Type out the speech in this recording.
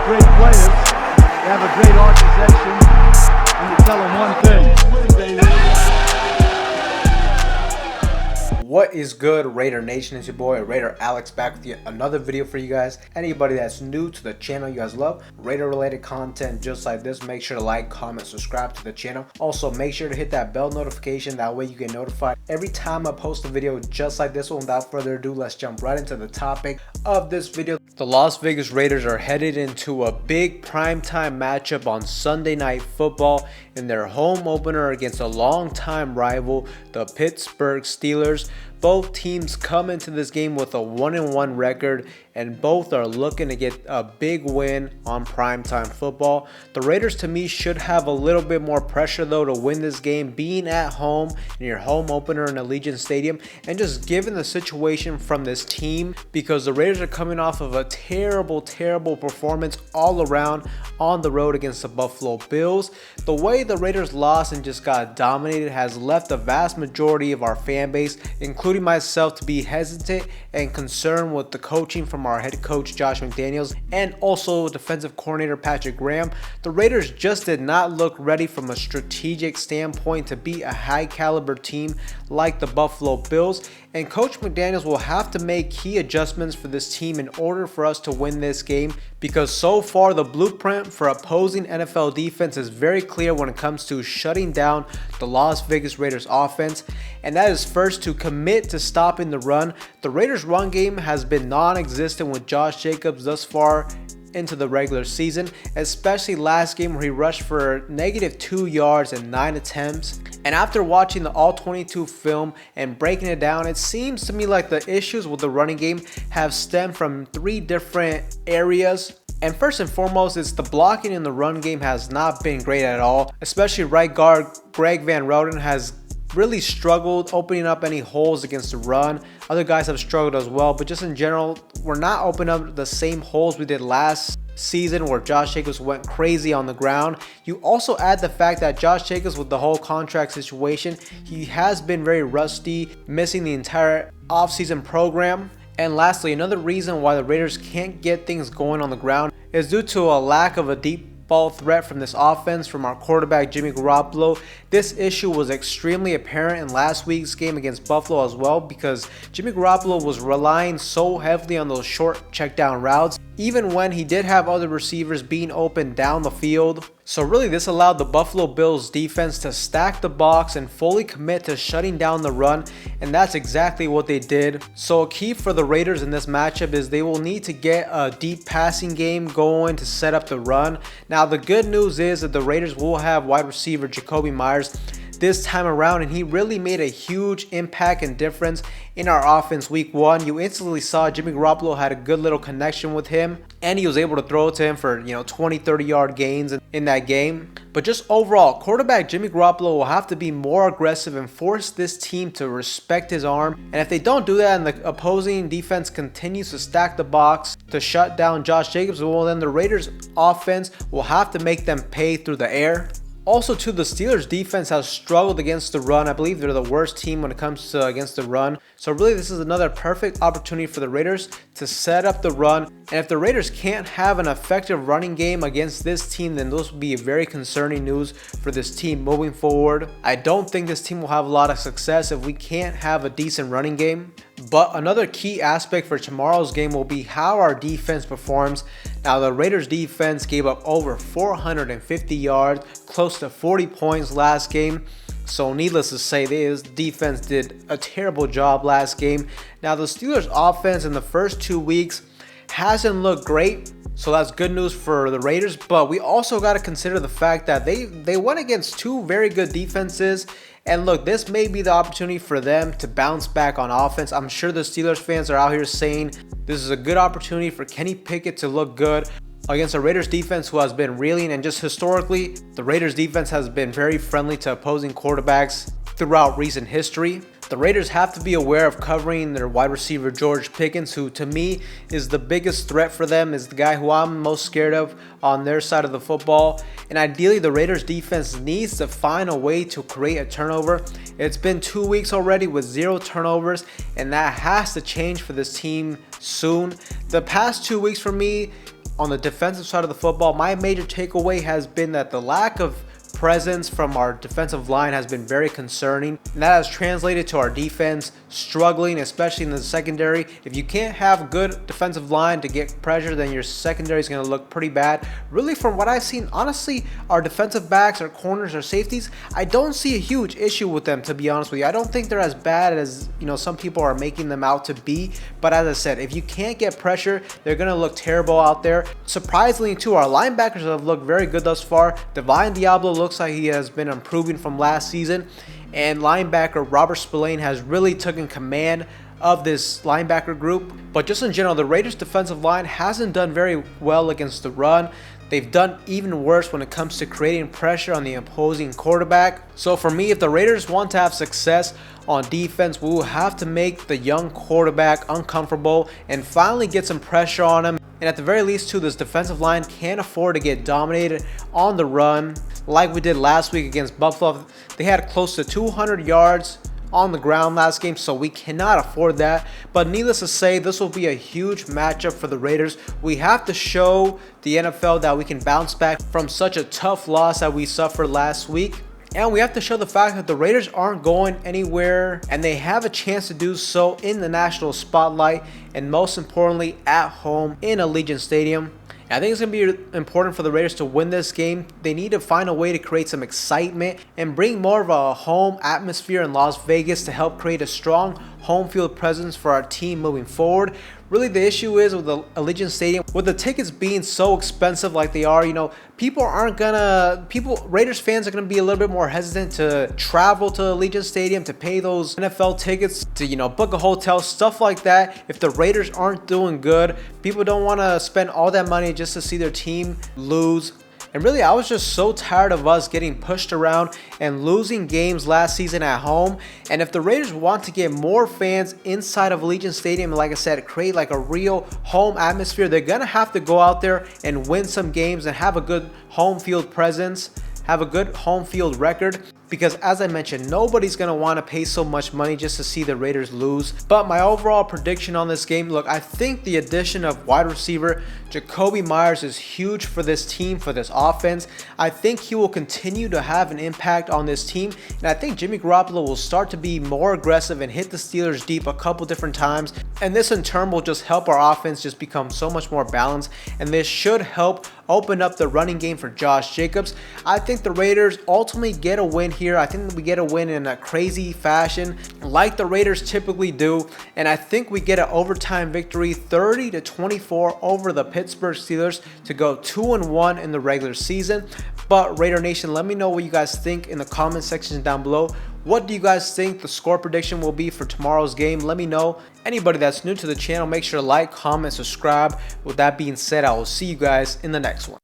great players. They have a great organization. And you tell them one thing. What is good, Raider Nation? It's your boy Raider Alex back with yet another video for you guys. Anybody that's new to the channel, you guys love Raider related content just like this, make sure to like, comment, subscribe to the channel. Also make sure to hit that bell notification, that way you get notified every time I post a video just like this one. Without further ado, let's jump right into the topic of this video. The Las Vegas Raiders are headed into a big primetime matchup on Sunday Night Football in their home opener against a longtime rival, the Pittsburgh Steelers. Both teams come into this game with a 1-1 record, and both are looking to get a big win on primetime football. The Raiders, to me, should have a little bit more pressure though to win this game, being at home in your home opener in Allegiant Stadium, and just given the situation from this team, because the Raiders are coming off of a terrible performance all around on the road against the Buffalo Bills. The way the Raiders lost and just got dominated has left the vast majority of our fan base, including myself, to be hesitant and concerned with the coaching from our head coach Josh McDaniels and also defensive coordinator Patrick Graham. The Raiders just did not look ready from a strategic standpoint to beat a high caliber team like the Buffalo Bills, and Coach McDaniels will have to make key adjustments for this team in order for us to win this game, because so far the blueprint for opposing NFL defense is very clear when it comes to shutting down the Las Vegas Raiders offense, and that is first to commit to stopping the run. The Raiders run game has been non-existent with Josh Jacobs thus far into the regular season, especially last game where he rushed for -2 yards and 9 attempts. And after watching the all 22 film and breaking it down, it seems to me like the issues with the running game have stemmed from 3 different areas. And first and foremost, it's the blocking in the run game has not been great at all, especially right guard Greg Van Roten has really struggled opening up any holes against the run. Other guys have struggled as well, but just in general, we're not opening up the same holes we did last season where Josh Jacobs went crazy on the ground. You also add the fact that Josh Jacobs, with the whole contract situation, he has been very rusty, missing the entire offseason program. And lastly, another reason why the Raiders can't get things going on the ground is due to a lack of a deep ball threat from this offense from our quarterback Jimmy Garoppolo. This issue was extremely apparent in last week's game against Buffalo as well, because Jimmy Garoppolo was relying so heavily on those short check down routes, even when he did have other receivers being open down the field. So really this allowed the Buffalo Bills defense to stack the box and fully commit to shutting down the run, and that's exactly what they did. So a key for the Raiders in this matchup is they will need to get a deep passing game going to set up the run. Now the good news is that the Raiders will have wide receiver Jacoby Myers this time around, and he really made a huge impact and difference in our offense week 1. You instantly saw Jimmy Garoppolo had a good little connection with him, and he was able to throw it to him for 20-30 yard gains in that game. But just overall, quarterback Jimmy Garoppolo will have to be more aggressive and force this team to respect his arm, and if they don't do that and the opposing defense continues to stack the box to shut down Josh Jacobs, well then the Raiders offense will have to make them pay through the air. Also, too, the Steelers defense has struggled against the run. I believe they're the worst team when it comes to against the run. So really this is another perfect opportunity for the Raiders to set up the run. And if the Raiders can't have an effective running game against this team, then those will be very concerning news for this team moving forward. I don't think this team will have a lot of success if we can't have a decent running game. But another key aspect for tomorrow's game will be how our defense performs. Now the Raiders defense gave up over 450 yards, close to 40 points last game. So needless to say, this defense did a terrible job last game. Now the Steelers offense in the first 2 weeks hasn't looked great, so that's good news for the Raiders. But we also got to consider the fact that they went against 2 very good defenses. And look, this may be the opportunity for them to bounce back on offense. I'm sure the Steelers fans are out here saying this is a good opportunity for Kenny Pickett to look good against a Raiders defense who has been reeling, and just historically, the Raiders defense has been very friendly to opposing quarterbacks throughout recent history. The Raiders have to be aware of covering their wide receiver George Pickens, who to me is the biggest threat for them, is the guy who I'm most scared of on their side of the football. And ideally the Raiders defense needs to find a way to create a turnover. It's been 2 weeks already with 0 turnovers, and that has to change for this team soon. The past 2 weeks for me, On the defensive side of the football, my major takeaway has been that the lack of presence from our defensive line has been very concerning, and that has translated to our defense struggling, especially in the secondary. If you can't have good defensive line to get pressure, then your secondary is going to look pretty bad. Really, from what I've seen, honestly, our defensive backs, our corners, our safeties, I don't see a huge issue with them, to be honest with you. I don't think they're as bad as, you know, some people are making them out to be. But as I said, if you can't get pressure, they're going to look terrible out there. Surprisingly, too, our linebackers have looked very good thus far. Divine Diablo looks like he has been improving from last season, and linebacker Robert Spillane has really taken command of this linebacker group. But just in general, the Raiders defensive line hasn't done very well against the run. They've done even worse when it comes to creating pressure on the opposing quarterback. So for me, if the Raiders want to have success on defense, we will have to make the young quarterback uncomfortable and finally get some pressure on him. And at the very least, too, this defensive line can't afford to get dominated on the run like we did last week against Buffalo. They had close to 200 yards on the ground last game, so we cannot afford that. But needless to say, this will be a huge matchup for the Raiders. We have to show the NFL that we can bounce back from such a tough loss that we suffered last week. And we have to show the fact that the Raiders aren't going anywhere, and they have a chance to do so in the national spotlight, and most importantly at home in Allegiant Stadium. I think it's going to be important for the Raiders to win this game. They need to find a way to create some excitement and bring more of a home atmosphere in Las Vegas to help create a strong home field presence for our team moving forward. Really, the issue is with the Allegiant Stadium, with the tickets being so expensive like they are, you know, Raiders fans are going to be a little bit more hesitant to travel to Allegiant Stadium to pay those NFL tickets, to, you know, book a hotel, stuff like that. If the Raiders aren't doing good, people don't want to spend all that money just to see their team lose. And really, I was just so tired of us getting pushed around and losing games last season at home. And if the Raiders want to get more fans inside of Allegiant Stadium, like I said, create like a real home atmosphere, they're going to have to go out there and win some games and have a good home field presence, have a good home field record. Because as I mentioned, nobody's going to want to pay so much money just to see the Raiders lose. But my overall prediction on this game, look, I think the addition of wide receiver Jacoby Myers is huge for this team, for this offense. I think he will continue to have an impact on this team. And I think Jimmy Garoppolo will start to be more aggressive and hit the Steelers deep a couple different times. And this in turn will just help our offense just become so much more balanced. And this should help open up the running game for Josh Jacobs. I think the Raiders ultimately get a win here. I think we get a win in a crazy fashion like the Raiders typically do, and I think we get an overtime victory 30-24 over the Pittsburgh Steelers to go 2-1 in the regular season. But Raider Nation, let me know what you guys think in the comment section down below. What do you guys think the score prediction will be for tomorrow's game? Let me know. Anybody that's new to the channel, make sure to like, comment, subscribe. With that being said, I will see you guys in the next one.